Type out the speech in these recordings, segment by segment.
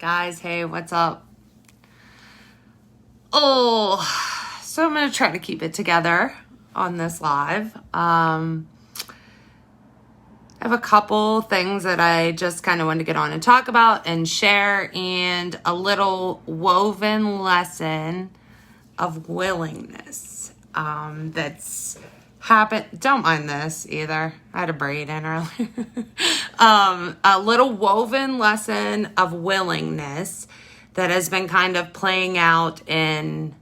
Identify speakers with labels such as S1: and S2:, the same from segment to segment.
S1: Guys, hey, what's up? Oh, so I'm going to try to keep it together on this live. I have a couple things that I just kind of want to get on and talk about and share, and a little woven lesson of willingness that's happened. Don't mind this either. I had a braid in earlier. A little woven lesson of willingness that has been kind of playing out in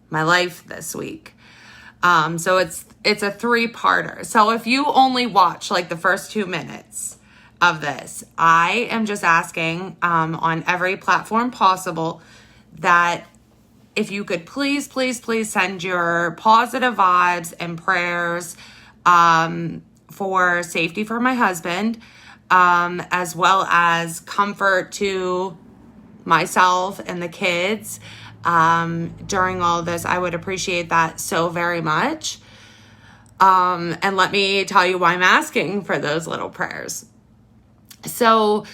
S1: my life this week. So it's a 3-parter. So if you only watch like the first 2 minutes of this, I am just asking on every platform possible that if you could please send your positive vibes and prayers for safety for my husband, as well as comfort to myself and the kids during all this. I would appreciate that so very much. And let me tell you why I'm asking for those little prayers. So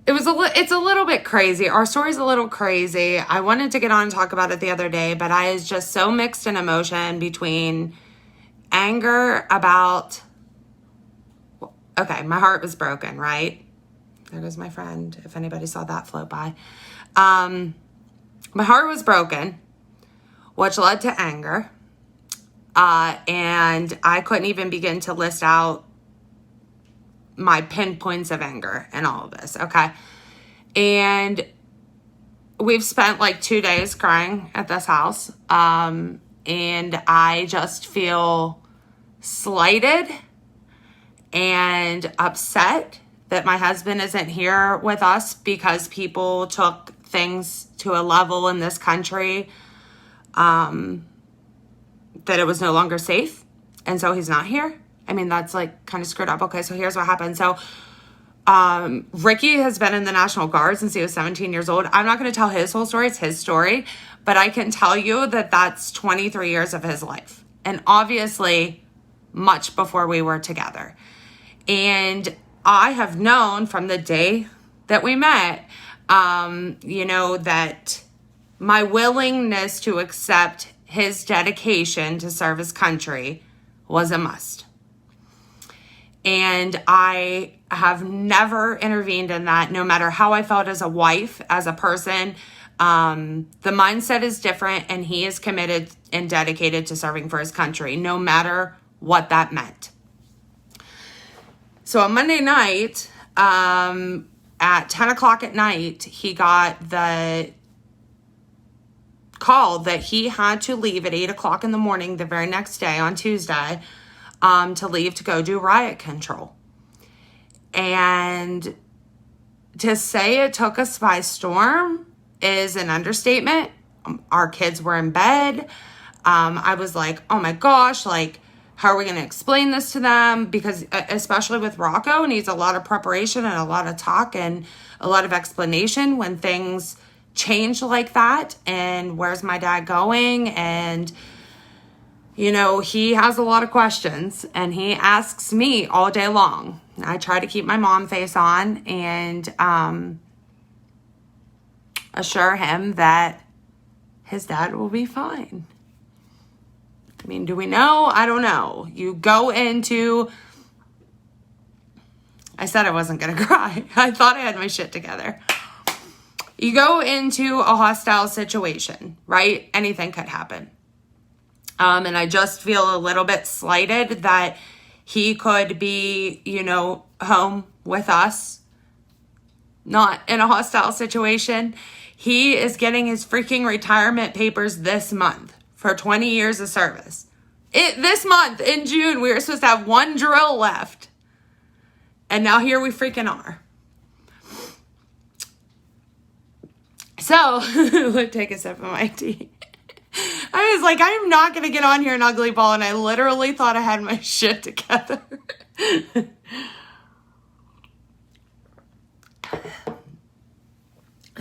S1: it's a little bit crazy. Our story's a little crazy. I wanted to get on and talk about it the other day, but I was just so mixed in emotion between anger about, okay, my heart was broken, right? There goes my friend, if anybody saw that float by. My heart was broken, which led to anger. And I couldn't even begin to list out my pinpoints of anger and all of this, okay? And we've spent like 2 days crying at this house. And I just feel slighted and upset that my husband isn't here with us because people took things to a level in this country that it was no longer safe. And so he's not here. I mean, that's like kind of screwed up. Okay, so here's what happened. So Ricky has been in the National Guard since he was 17 years old. I'm not going to tell his whole story. It's his story. But I can tell you that that's 23 years of his life. And obviously much before we were together. And I have known from the day that we met, that my willingness to accept his dedication to serve his country was a must. And I have never intervened in that, no matter how I felt as a wife, as a person. The mindset is different, and he is committed and dedicated to serving for his country, no matter what that meant. So on Monday night, at 10 o'clock at night, he got the call that he had to leave at 8 o'clock in the morning the very next day on Tuesday to leave to go do riot control. And to say it took us by storm is an understatement. Our kids were in bed. I was like, oh my gosh, like, how are we going to explain this to them? Because especially with Rocco, needs a lot of preparation and a lot of talk and a lot of explanation when things change like that. And where's my dad going? And, he has a lot of questions, and he asks me all day long. I try to keep my mom face on and assure him that his dad will be fine. I mean, do we know? I don't know. You go into... I said I wasn't going to cry. I thought I had my shit together. You go into a hostile situation, right? Anything could happen. And I just feel a little bit slighted that he could be, home with us, not in a hostile situation. He is getting his freaking retirement papers this month for 20 years of service. This month, in June, we were supposed to have 1 drill left. And now here we freaking are. So, take a sip of my tea. I was like, I'm not going to get on here an ugly ball. And I literally thought I had my shit together.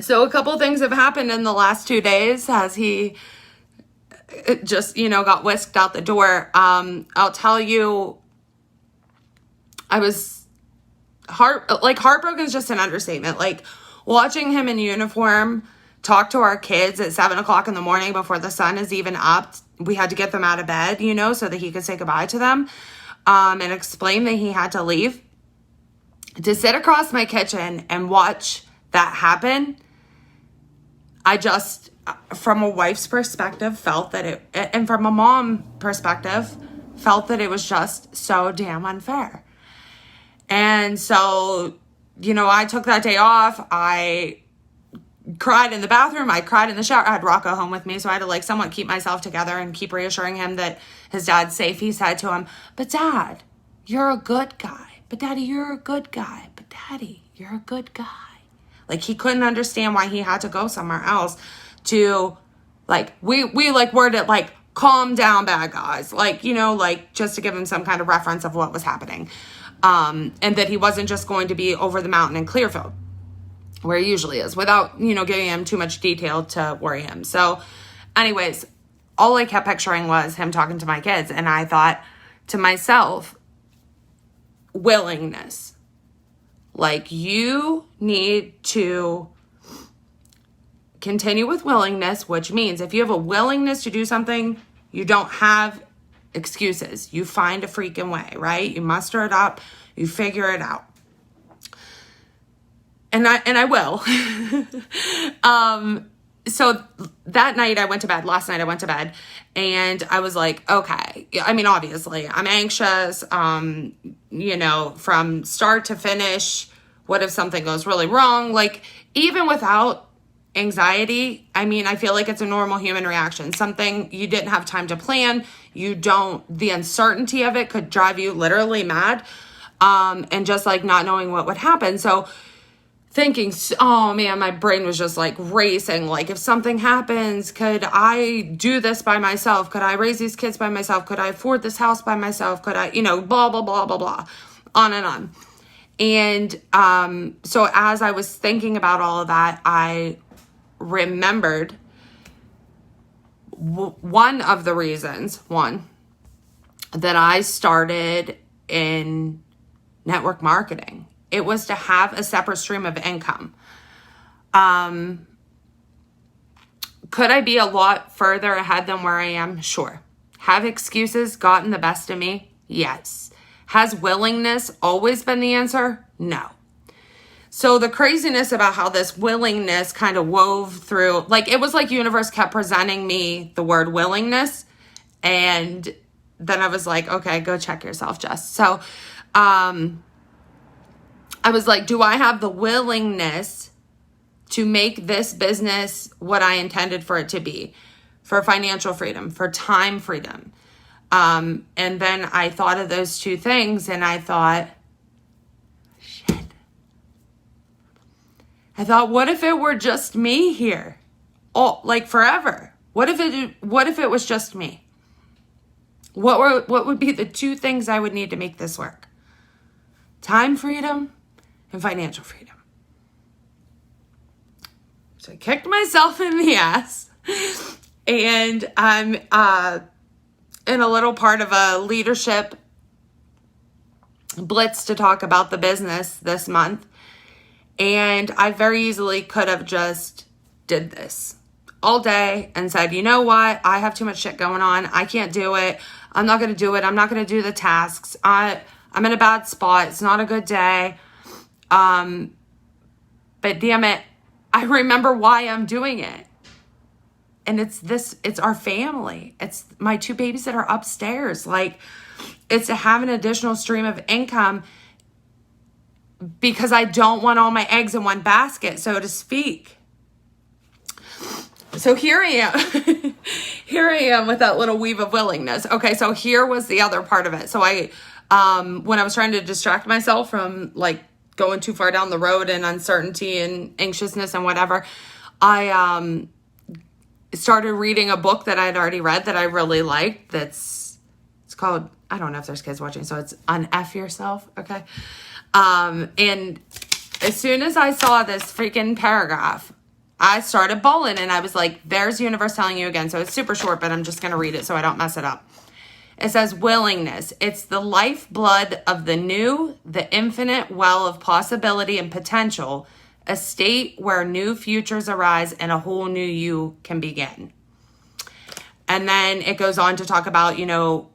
S1: So a couple things have happened in the last 2 days as he just, got whisked out the door. I'll tell you, I was heartbroken is just an understatement. Like, watching him in uniform talk to our kids at 7 o'clock in the morning before the sun is even up. We had to get them out of bed, you know, so that he could say goodbye to them, and explain that he had to leave. To sit across my kitchen and watch that happen, I just, from a wife's perspective, felt that it, and from a mom perspective, felt that it was just so damn unfair. And so, you know, I took that day off. I cried in the bathroom. I cried in the shower. I had Rocco home with me, so I had to like somewhat keep myself together and keep reassuring him that his dad's safe. He said to him, "But Dad, you're a good guy. But Daddy, you're a good guy. But Daddy, you're a good guy." Like, he couldn't understand why he had to go somewhere else to, like, we like worded it like, calm down, bad guys. Like, you know, like, just to give him some kind of reference of what was happening. And that he wasn't just going to be over the mountain in Clearfield, where he usually is, without, you know, giving him too much detail to worry him. So anyways, all I kept picturing was him talking to my kids. And I thought to myself, willingness. Like, you need to continue with willingness, which means if you have a willingness to do something, you don't have excuses. You find a freaking way, right? You muster it up, you figure it out. And I will. So that night I went to bed, last night I went to bed, and I was like, okay, I mean, obviously I'm anxious, you know, from start to finish. What if something goes really wrong? Like, even without anxiety, I mean, I feel like it's a normal human reaction. Something you didn't have time to plan. The uncertainty of it could drive you literally mad. And just like not knowing what would happen. So thinking, oh man, my brain was just like racing. Like, if something happens, could I do this by myself? Could I raise these kids by myself? Could I afford this house by myself? Could I, you know, blah, blah, blah, blah, blah, on and on. And so as I was thinking about all of that, I remembered one of the reasons, that I started in network marketing. It was to have a separate stream of income. Could I be a lot further ahead than where I am? Sure. Have excuses gotten the best of me? Yes. Has willingness always been the answer? No. So the craziness about how this willingness kind of wove through, like, it was like universe kept presenting me the word willingness. And then I was like, okay, go check yourself, Jess. So, I was like, do I have the willingness to make this business what I intended for it to be? For financial freedom, for time freedom. And then I thought of those two things and I thought, shit. I thought, what if it were just me here? Oh, like forever. What if it was just me? What would be the two things I would need to make this work? Time freedom and financial freedom. So I kicked myself in the ass, and I'm in a little part of a leadership blitz to talk about the business this month. And I very easily could have just did this all day and said, you know what? I have too much shit going on. I can't do it. I'm not going to do it. I'm not going to do the tasks. I'm in a bad spot. It's not a good day. But damn it, I remember why I'm doing it. And it's our family. It's my two babies that are upstairs. Like, it's to have an additional stream of income because I don't want all my eggs in one basket, so to speak. So here I am. Here I am with that little weave of willingness. Okay, so here was the other part of it. So I, when I was trying to distract myself from like going too far down the road and uncertainty and anxiousness and whatever, I started reading a book that I had already read that I really liked. It's called, I don't know if there's kids watching, so it's Unf Yourself, okay? And as soon as I saw this freaking paragraph, I started bawling and I was like, there's universe telling you again. So it's super short, but I'm just going to read it so I don't mess it up. It says, willingness. It's the lifeblood of the new, the infinite well of possibility and potential a state where new futures arise and a whole new you can begin. And then it goes on to talk about, you know,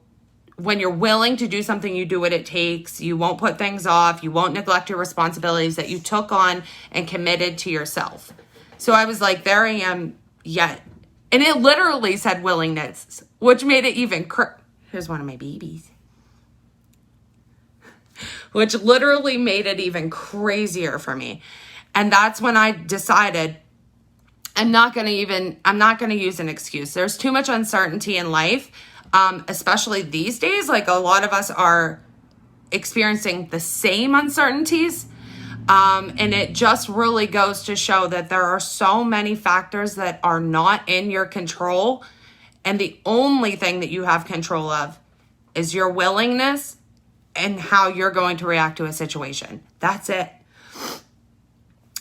S1: when you're willing to do something, you do what it takes. You won't put things off. You won't neglect your responsibilities that you took on and committed to yourself. So I was like, there I am yet. And it literally said willingness, which made it even, here's one of my babies, which literally made it even crazier for me. And that's when I decided I'm not going to use an excuse. There's too much uncertainty in life, especially these days. Like, a lot of us are experiencing the same uncertainties. And it just really goes to show that there are so many factors that are not in your control. And the only thing that you have control of is your willingness and how you're going to react to a situation. That's it.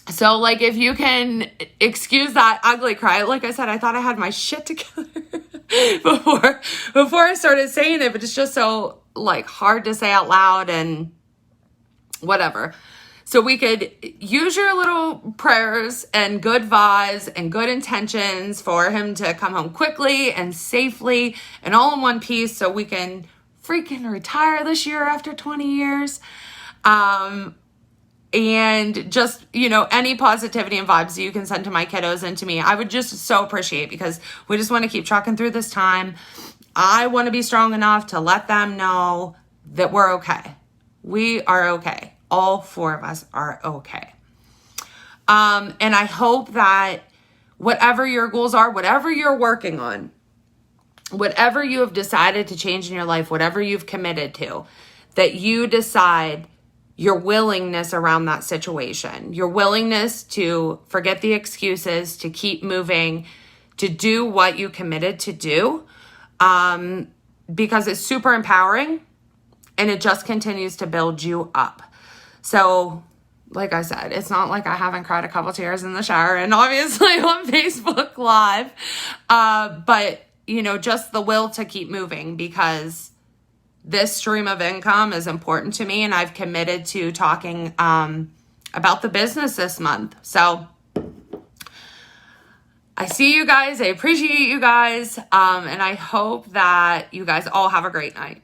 S1: So, like, if you can excuse that ugly cry, like I said, I thought I had my shit together before I started saying it, but it's just so, like, hard to say out loud and whatever. So we could use your little prayers and good vibes and good intentions for him to come home quickly and safely and all in one piece, so we can freaking retire this year after 20 years. And just, you know, any positivity and vibes that you can send to my kiddos and to me, I would just so appreciate, because we just want to keep trucking through this time. I want to be strong enough to let them know that we're okay. We are okay. All four of us are okay. And I hope that whatever your goals are, whatever you're working on, whatever you have decided to change in your life, whatever you've committed to, that you decide your willingness around that situation, your willingness to forget the excuses, to keep moving, to do what you committed to do, because it's super empowering and it just continues to build you up. So, like I said, it's not like I haven't cried a couple tears in the shower and obviously on Facebook Live, but, you know, just the will to keep moving, because this stream of income is important to me, and I've committed to talking about the business this month. So I see you guys. I appreciate you guys. And I hope that you guys all have a great night.